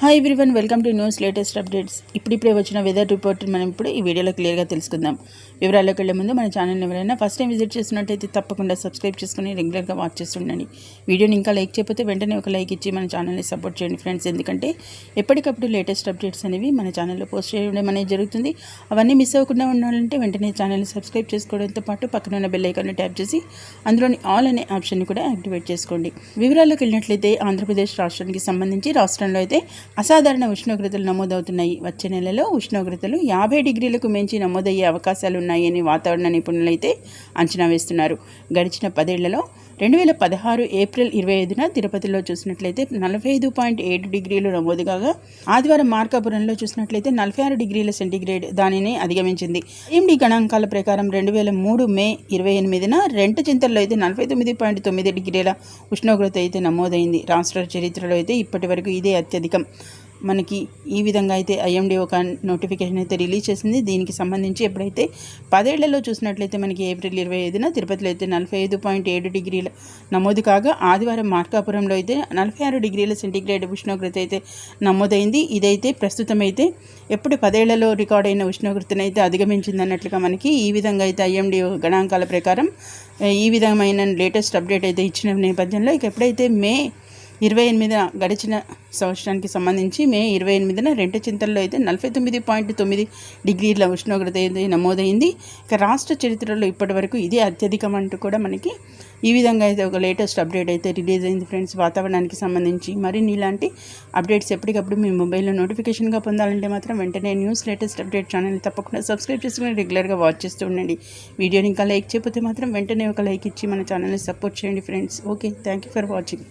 Hi everyone, welcome to news latest updates. ఇప్పుడిప్పుడే వచ్చిన weather report మనం ఇప్పుడు ఈ వీడియోలో క్లియర్గా తెలుసుకుందాం. వివరాల్లోకి వెళ్ళే ముందు మన ఛానల్ని ఎవరైనా ఫస్ట్ టైం విజిట్ చేస్తున్నట్టయితే తప్పకుండా సబ్స్క్రైబ్ చేసుకుని రెగ్యులర్గా వాచ్ చేస్తుండండి. వీడియోని ఇంకా లైక్ చేయకపోతే వెంటనే ఒక లైక్ ఇచ్చి మన ఛానల్ని సపోర్ట్ చేయండి ఫ్రెండ్స్. ఎందుకంటే ఎప్పటికప్పుడు లేటెస్ట్ అప్డేట్స్ అనేవి మన ఛానల్లో పోస్ట్ చేయడం అనేది జరుగుతుంది. అవన్నీ మిస్ అవ్వకుండా ఉండాలంటే వెంటనే ఛానల్ని సబ్స్క్రైబ్ చేసుకోవడంతో పాటు పక్కన ఉన్న బెల్ ఐకాన్ని ట్యాప్ చేసి అందులోని ఆల్ అనే ఆప్షన్ని కూడా యాక్టివేట్ చేసుకోండి. వివరాల్లోకి వెళ్ళినట్లయితే ఆంధ్రప్రదేశ్ రాష్ట్రానికి సంబంధించి రాష్ట్రంలో అయితే అసాధారణ ఉష్ణోగ్రతలు నమోదవుతున్నాయి. వచ్చే నెలలో ఉష్ణోగ్రతలు 50 డిగ్రీలకు మించి నమోదయ్యే అవకాశాలు ఉన్నాయని వాతావరణ నిపుణులు అయితే అంచనా వేస్తున్నారు. గడిచిన 10 ఏళ్లలో 2016 ఏప్రిల్ 25న తిరుపతిలో చూసినట్లయితే 45.7 డిగ్రీలు నమోదు కాగా ఆదివారం మార్కాపురంలో చూసినట్లయితే 46 డిగ్రీల సెంటీగ్రేడ్ దానిని అధిగమించింది. IMD గణాంకాల ప్రకారం 2003 మే 28న రెంటచింతల్లో అయితే 49.9 డిగ్రీల ఉష్ణోగ్రత అయితే నమోదైంది. రాష్ట్ర చరిత్రలో అయితే ఇప్పటి వరకు ఇదే అత్యధికం. మనకి ఈ విధంగా అయితే IMD ఒక నోటిఫికేషన్ అయితే రిలీజ్ చేసింది. దీనికి సంబంధించి ఎప్పుడైతే 10 ఏళ్లలో చూసినట్లయితే మనకి ఏప్రిల్ 25న తిరుపతిలో అయితే 45.7 డిగ్రీల నమోదు కాగా ఆదివారం మార్కాపురంలో అయితే 46 డిగ్రీల సెంటీగ్రేడ్ ఉష్ణోగ్రత అయితే నమోదైంది. ఇదైతే ప్రస్తుతం అయితే ఎప్పుడు 10 ఏళ్లలో రికార్డైన ఉష్ణోగ్రతను అయితే అధిగమించిందన్నట్లుగా మనకి ఈ విధంగా అయితే IMD గణాంకాల ప్రకారం ఈ విధమైన లేటెస్ట్ అప్డేట్ అయితే ఇచ్చిన నేపథ్యంలో ఇక ఎప్పుడైతే మే 28న గడిచిన సంవత్సరానికి సంబంధించి మే 28న రెంటచింతల్లో అయితే 49.9 డిగ్రీల ఉష్ణోగ్రత అయితే నమోదైంది. ఇక రాష్ట్ర చరిత్రలో ఇప్పటి వరకు ఇదే అత్యధికం అంటూ కూడా మనకి ఈ విధంగా అయితే ఒక లేటెస్ట్ అప్డేట్ అయితే రిలీజ్ అయింది ఫ్రెండ్స్. వాతావరణానికి సంబంధించి మరిన్ని ఇలాంటి అప్డేట్స్ ఎప్పటికప్పుడు మీ మొబైల్లో నోటిఫికేషన్గా పొందాలంటే మాత్రం వెంటనే న్యూస్ లేటెస్ట్ అప్డేట్ ఛానల్ని తప్పకుండా సబ్స్క్రైబ్ చేసుకుని రెగ్యులర్గా వాచ్ చేస్తూ ఉండండి. వీడియోని ఇంకా లైక్ చేయకపోతే మాత్రం వెంటనే ఒక లైక్ ఇచ్చి మన ఛానల్ని సపోర్ట్ చేయండి friends. Okay, thank you for watching.